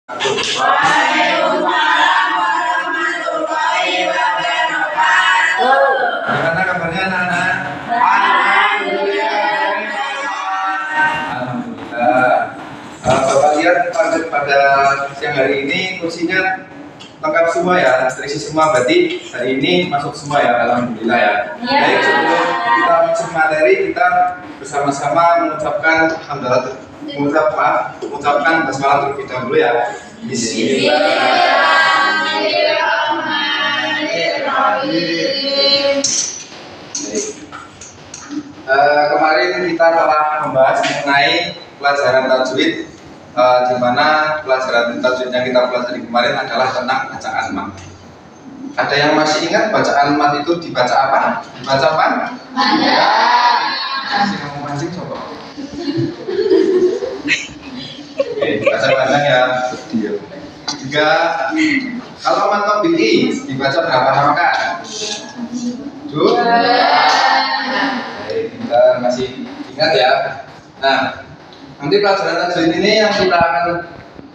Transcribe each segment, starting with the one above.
Waalaikumsalam warahmatullahi wabarakatuh. Gimana kabarnya anak-anak? Alhamdulillah. Alhamdulillah. Bapak lihat pada siang hari ini kursinya lengkap semua ya, terisi semua, berarti hari ini masuk semua ya, alhamdulillah ya. Ya. Baik, sebelum kita masuk materi, kita bersama-sama mengucapkan basmalah terlebih dahulu ya. Bismillahirrahmanirrahim. Kemarin kita telah membahas mengenai pelajaran tajwid, di mana pelajaran tajwid yang kita pelajari kemarin adalah tentang bacaan mat. Ada yang masih ingat bacaan mat itu dibaca apa? Dibaca apa? Masih ngomong mancing coba. Oke, baca panjang ya. Juga kalau mat tabi'i dibaca berapa harokat? Dua. Kita masih ingat ya. Nah, nanti pelajaran tajwid ini yang kita akan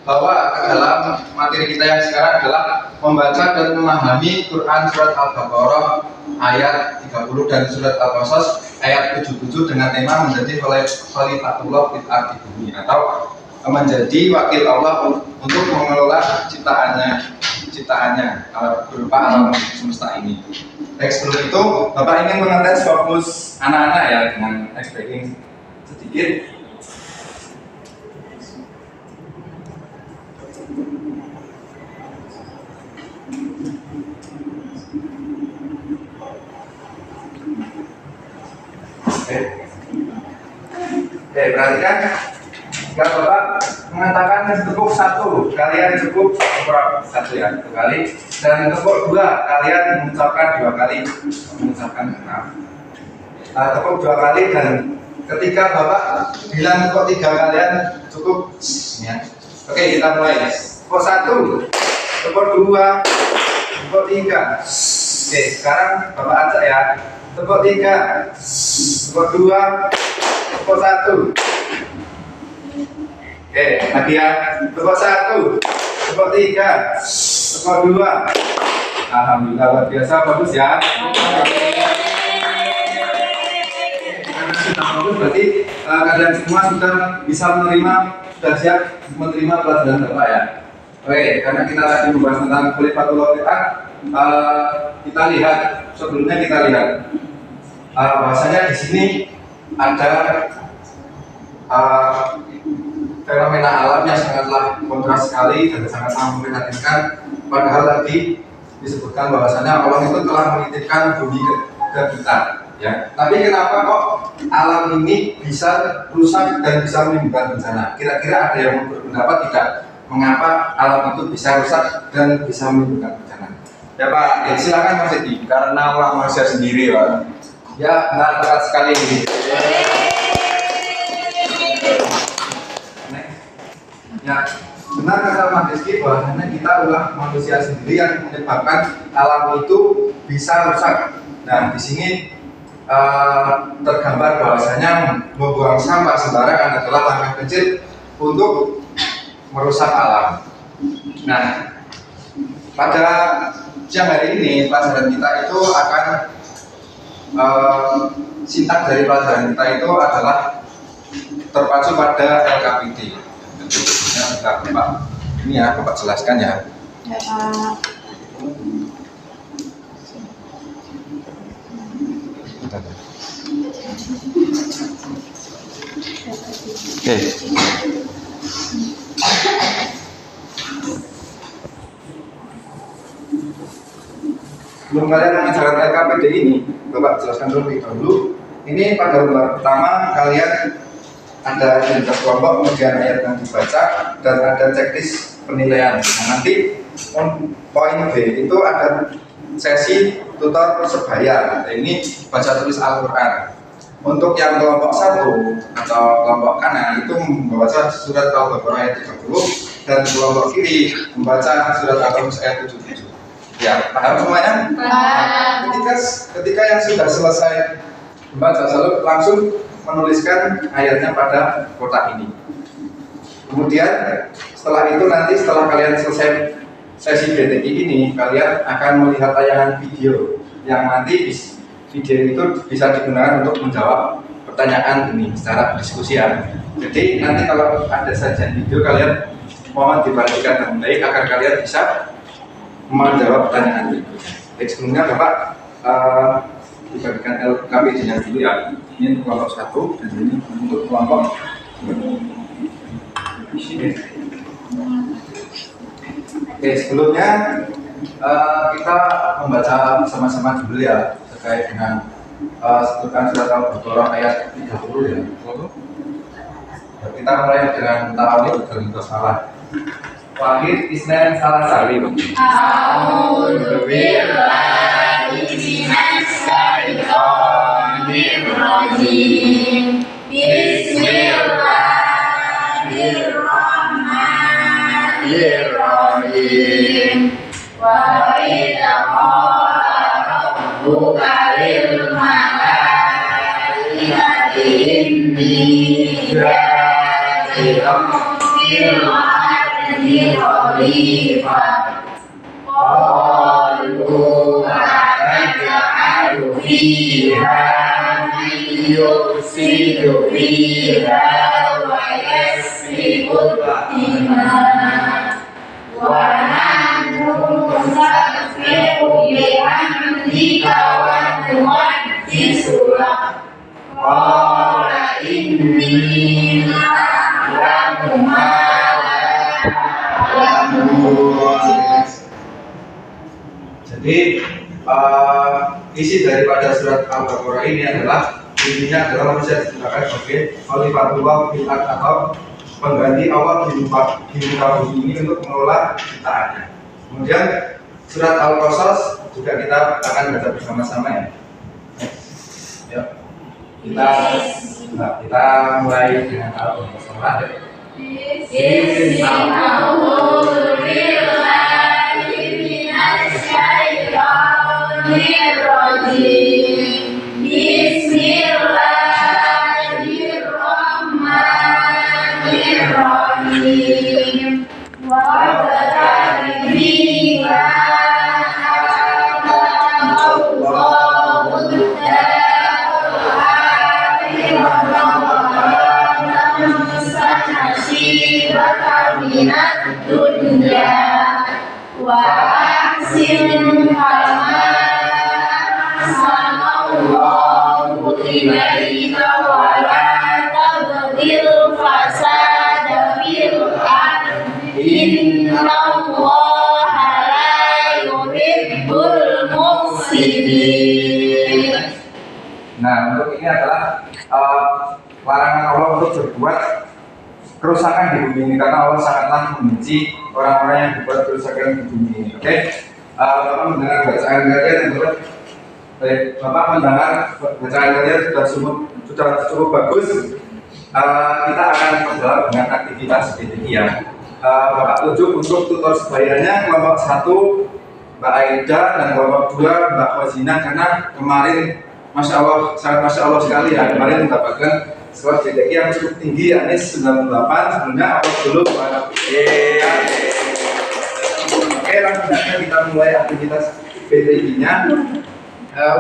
bawa ke dalam materi kita yang sekarang adalah membaca dan memahami Quran surat Al-Baqarah ayat 30 dan surat Al-Qasas ayat 77 dengan tema menjadi khalifatullah fil ardi bumi, atau menjadi wakil Allah untuk mengelola ciptaannya berupa alam semesta ini. Baik, sebelum itu Bapak ingin mengetes fokus anak-anak ya dengan explaining sedikit. Oke, perhatikan. Jika Bapak mengatakan tepuk satu, kalian cukup satu ya, satu kali. Dan tepuk dua, kalian mengucapkan dua kali. Mengucapkan maaf. Tepuk dua kali, dan ketika Bapak bilang tepuk tiga, kalian cukup ya. Oke, kita mulai. Tepuk satu, tepuk dua, tepuk tiga. Oke, sekarang Bapak acak ya. Tepuk tiga, tepuk dua, tepuk satu. Oke, lagi ya. Tepuk satu, tepuk tiga, tepuk dua. Alhamdulillah, luar biasa, bagus ya. Karena sudah bagus, berarti kalian semua sudah bisa sudah siap menerima pelajaran Bapak ya. Oke, karena kita tadi membahas tentang khalifatullah fil ardh, kita lihat sebelumnya bahwasanya di sini ada fenomena alam yang sangatlah kontras sekali dan sangat memprihatinkan. Padahal tadi disebutkan bahwasanya Allah itu telah menitipkan bumi ke kita ya. Tapi kenapa kok alam ini bisa rusak dan bisa menimbulkan bencana? Kira-kira ada yang berpendapat tidak? Mengapa alam itu bisa rusak dan bisa menimbulkan bencana? Ya Pak, ya, silakan Mas Edi. Karena Allah manusia sendiri, Pak. Ya, benar, tepat sekali ini. Ya, benar kata Mas Rizky bahwa kita adalah manusia sendiri yang menyebabkan alam itu bisa rusak. Nah, di sini tergambar bahwasanya membuang sampah sembarangan adalah langkah kecil untuk merusak alam. Nah, pada siang hari ini pelajaran kita itu akan sintaks dari pelajaran kita itu adalah terpacu pada LKPD. Ya, Bapak, ini ya Bapak jelaskan ya. Ya, Pak. Oke. Sebelum kalian mengajarkan LKPD ini, Bapak jelaskan terlebih dahulu. Ini pada lembar pertama kalian ada identitas kelompok, kemudian ayat yang dibaca, dan ada checklist penilaian. Nah, nanti poin B itu ada sesi tutor persebaya. Nah, ini baca tulis Al-Quran. Untuk yang kelompok satu atau kelompok kanan itu membaca surat Al-Baqarah ayat 30, dan kelompok kiri membaca surat Al-Qasas ayat 77. Ya, paham semuanya? Paham. Ketika yang sudah selesai membaca, lalu langsung menuliskan ayatnya pada kotak ini. Kemudian setelah itu nanti setelah kalian selesai sesi BTI ini, kalian akan melihat tayangan video yang nanti video itu bisa digunakan untuk menjawab pertanyaan ini secara berdiskusian. Jadi nanti kalau ada sajian video, kalian mohon diperhatikan dengan baik agar kalian bisa menjawab pertanyaan berikutnya. Baik, sebelumnya Bapak dibagikan LKPD-nya dulu ya. Ini untuk kelompok 1 dan ini untuk kelompok sini. Oke, sebelumnya kita membaca bersama-sama dulu ya terkait dengan sebutkan surat Al-Baqarah ayat 30 ya. Kita mulai dengan ta'awud dan salah. Wahid Isnan salah sari. A'udzu billahi minas syaitonir rajim. Bismillahirrahmanirrahim. Wa idza qala rabbuka lil malaikati inni ja'ilun fil ardi khalifah. Qalu ataj'alu fiha man yufsidu fiha wa yasfiku dima'a wa nahnu nusabbihu bihamdika wa nuqaddisu lak. Qala inni a'lamu ma la ta'lamun. Jadi isi daripada surat Al-Baqarah ini adalah intinya adalah bisa digunakan sebagai khalifatullah fil ardh atau pengganti Allah di muka bumi ini untuk mengelola ciptaannya. Kemudian surat Al-Qasas juga kita akan baca bersama-sama ya. Ya. Kita mulai dengan Al-Qasas. Bismillahirrahmanirrahim. Wa ahsin kama ahsanallahu ilaika wa la tabghil fasada fil ardi innallaha la yuhibbul mufsidin. Nah, untuk ini adalah larangan Allah untuk berbuat kerusakan di bumi ini karena Allah sangatlah membenci orang-orang yang berbuat kerusakan di bumi ini. Oke, Bapak mendengar bacaan kalian, Bapak mendengar bacaan kalian sudah cukup bagus. Kita akan berjalan dengan aktivitas BTI ya. Bapak tunjuk untuk tutor sebayanya kelompok 1 Mbak Aida dan kelompok 2 Mbak Wazina, karena kemarin Masya Allah, sangat Masya Allah sekali ya, kemarin mendapatkan skor BTI yang cukup tinggi, yakni 98. Sebelumnya Allah dulu kepada Oke, langsung saja kita mulai aktivitas BTI-nya.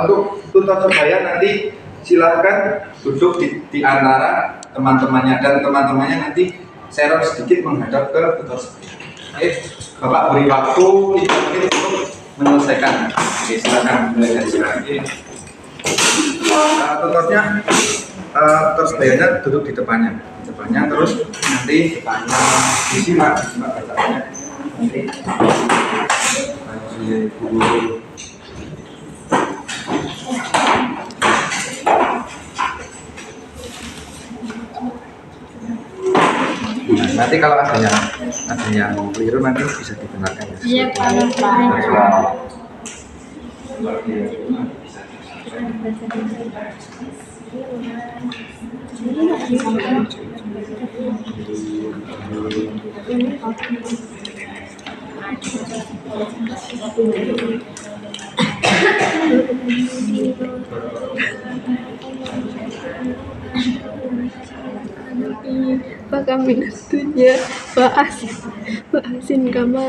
Untuk tutor sebaya nanti silahkan duduk di antara teman-temannya, dan teman-temannya nanti share sedikit menghadap ke tutor sebaya. Oke, Bapak beri waktu 3 menit untuk menyelesaikan. Oke, silakan mulai dari sini. Tutornya terus bayarnya duduk di depannya, terus nanti depannya disimak bacaannya nanti nanti kalau ada yang keliru nanti bisa dibenarkan ya. Iya, Pak. Pak kami setuju. Ya, ba'asin kama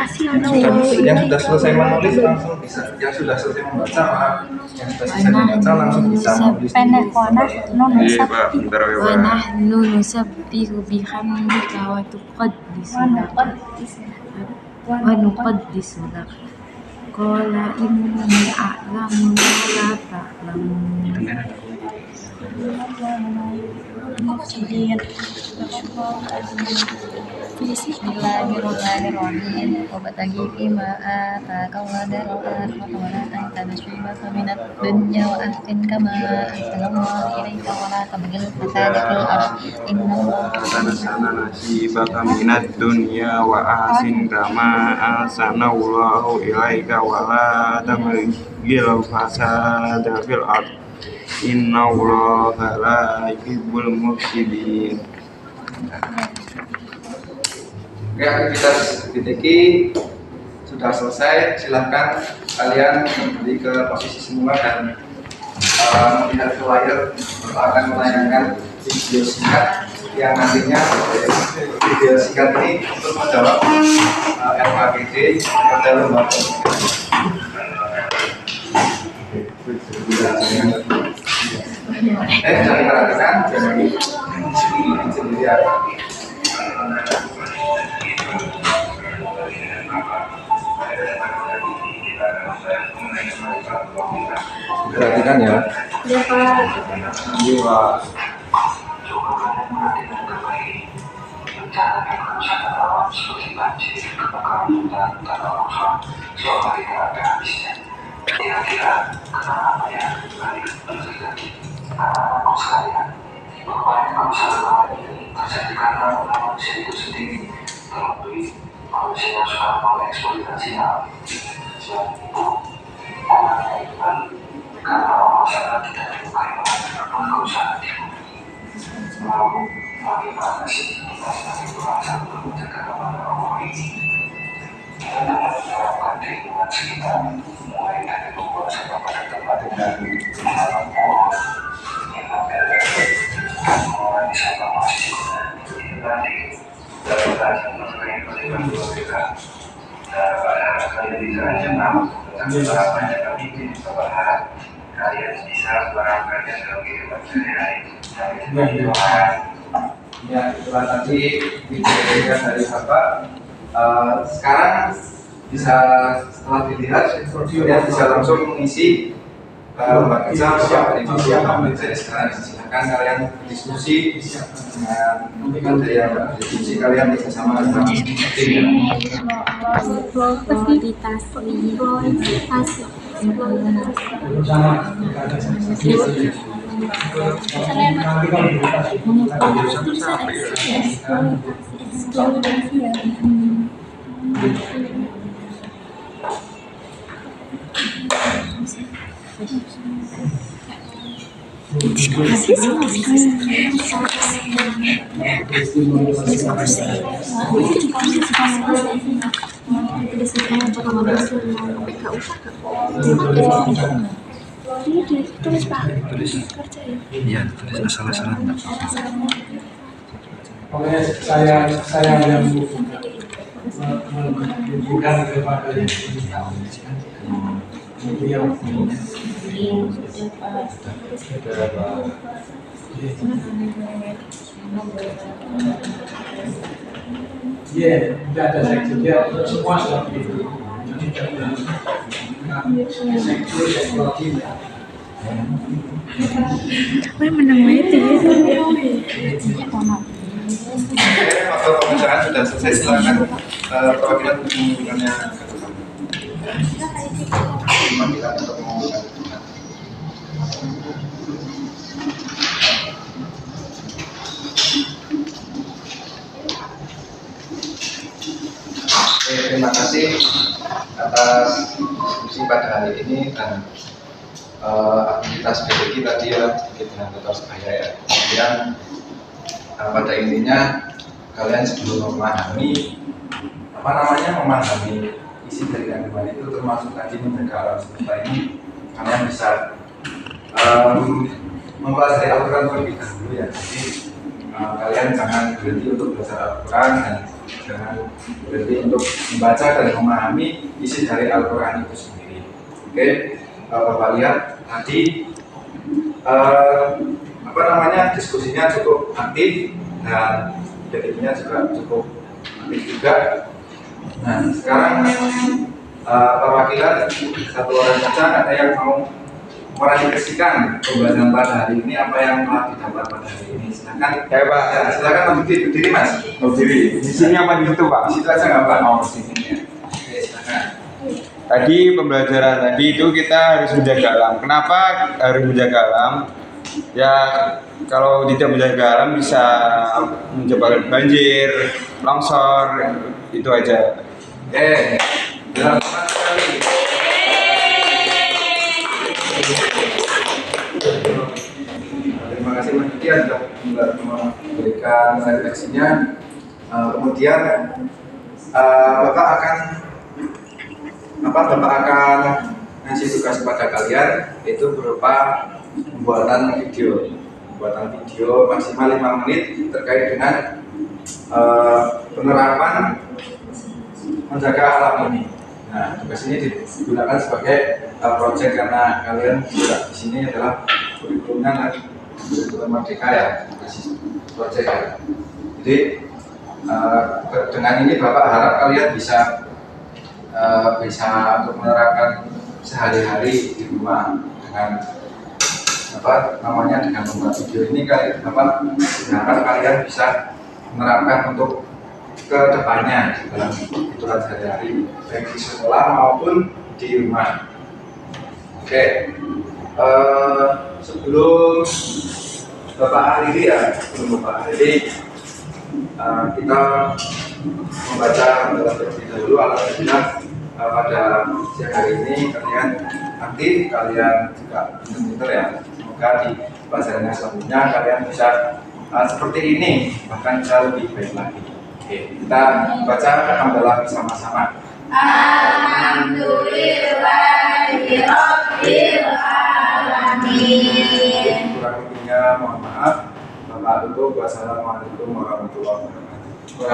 asyana yang sudah selesai menulis langsung bisa, yang sudah selesai membaca maaf, yang sudah selesai membaca langsung bisa menulis. Pendek wana Iya Pak, bentar ya Pak. ونحن نسبح بحمدك ونقدس لك قال إني أعلم ما لا تعلمون. Bismillahirrahmanirrahim. Wabtaghi fima ataka wadarul akhirata wa la tansa nasibaka minad dunya wa ahsin kama ahsanallahu ilaika wa la tabghil fasada fil ardh innallaha Sana nasibaka minad dunya wa ahsin kama ahsanallahu ilaika wa la tabghil fasada fil ardh innallaha la yuhibbul mufsidin. Oke, aktivitas BTK sudah selesai. Silahkan kalian kembali ke posisi semula dan melihat ke layar. Akan menayangkan video singkat yang nantinya video singkat ini untuk menjawab LKPD pada lembaga. Jangan diperhatikan, jangan sendirian. Perhatikan ya. Ya Pak. Iya. Ya, itulah tadi video dari Bapak. Sekarang bisa setelah dilihat, ya bisa langsung mengisi membaca siapa ini siapa. Jadi sekarang silakan kalian diskusi dengan materi yang diskusi kalian bisa sama dengan tim. Tulis Pak. Iya, tulis salah-salah. Pokoknya saya yang bukan kepada yang iya, tidak ada seksi dia semua seperti itu. Jadi seksi Menang itu ya. Waktu pembicaraan sudah selesai, silakan perwakilan hubungannya pemanggilan untuk mengumumkan. Terima kasih atas diskusi pada hari ini dan aktivitas BDG tadi ya sedikit dengan total sebaya ya. Kemudian pada intinya kalian sebelum memahami memahami isi dari kandungan itu termasuk tadi menjaga alam semesta ini, kalian bisa mempelajari aturan terlebih dahulu ya. Jadi kalian jangan berhenti untuk belajar Al-Quran dan jangan berhenti untuk membaca dan memahami isi dari Al-Quran itu sendiri. Oke, Bapak lihat tadi diskusinya cukup aktif dan jadinya juga cukup aktif juga. Nah, sekarang perwakilan satu orang saja, ada yang mau merefleksikan pembahasan pada hari ini, apa yang telah didapat pada hari ini. Silakan. Ya Pak, ya, silakan berdiri Mas. Berdiri. Di sini apa di situ Pak? Di situ aja nggak Pak? Oh, di sini ya. Oke, silakan. Tadi pembelajaran tadi itu kita harus menjaga alam. Kenapa harus menjaga alam? Ya kalau tidak menjaga alam bisa menyebabkan banjir, longsor, itu aja. Terima sekali. Terima kasih Mas Dian sudah memberikan refleksinya. Kemudian Bapak akan ngasih tugas kepada kalian, itu berupa pembuatan video maksimal 5 menit terkait dengan penerapan menjaga alam ini. Nah, tugas ini digunakan sebagai proyek karena kalian juga di sini adalah kurikulumnya kurikulum Merdeka ya, proyek ya. Jadi dengan ini Bapak harap kalian bisa untuk menerapkan sehari-hari di rumah dengan dengan membuat video ini. Bapak harap kalian bisa menerapkan untuk ke depannya dalam kehidupan sehari-hari baik di sekolah maupun di rumah. Oke, sebelum Bapak akhiri kita membaca terlebih dahulu. Alhamdulillah pada siang hari ini kalian aktif, kalian juga pintar ya. Semoga di pelajaran selanjutnya kalian bisa seperti ini, bahkan bisa lebih baik lagi. Oke, kita baca alhamdulillah bersama-sama. Alhamdulillahirabbil alamin. Kurang lebihnya mohon maaf. Wassalamualaikum warahmatullahi wabarakatuh.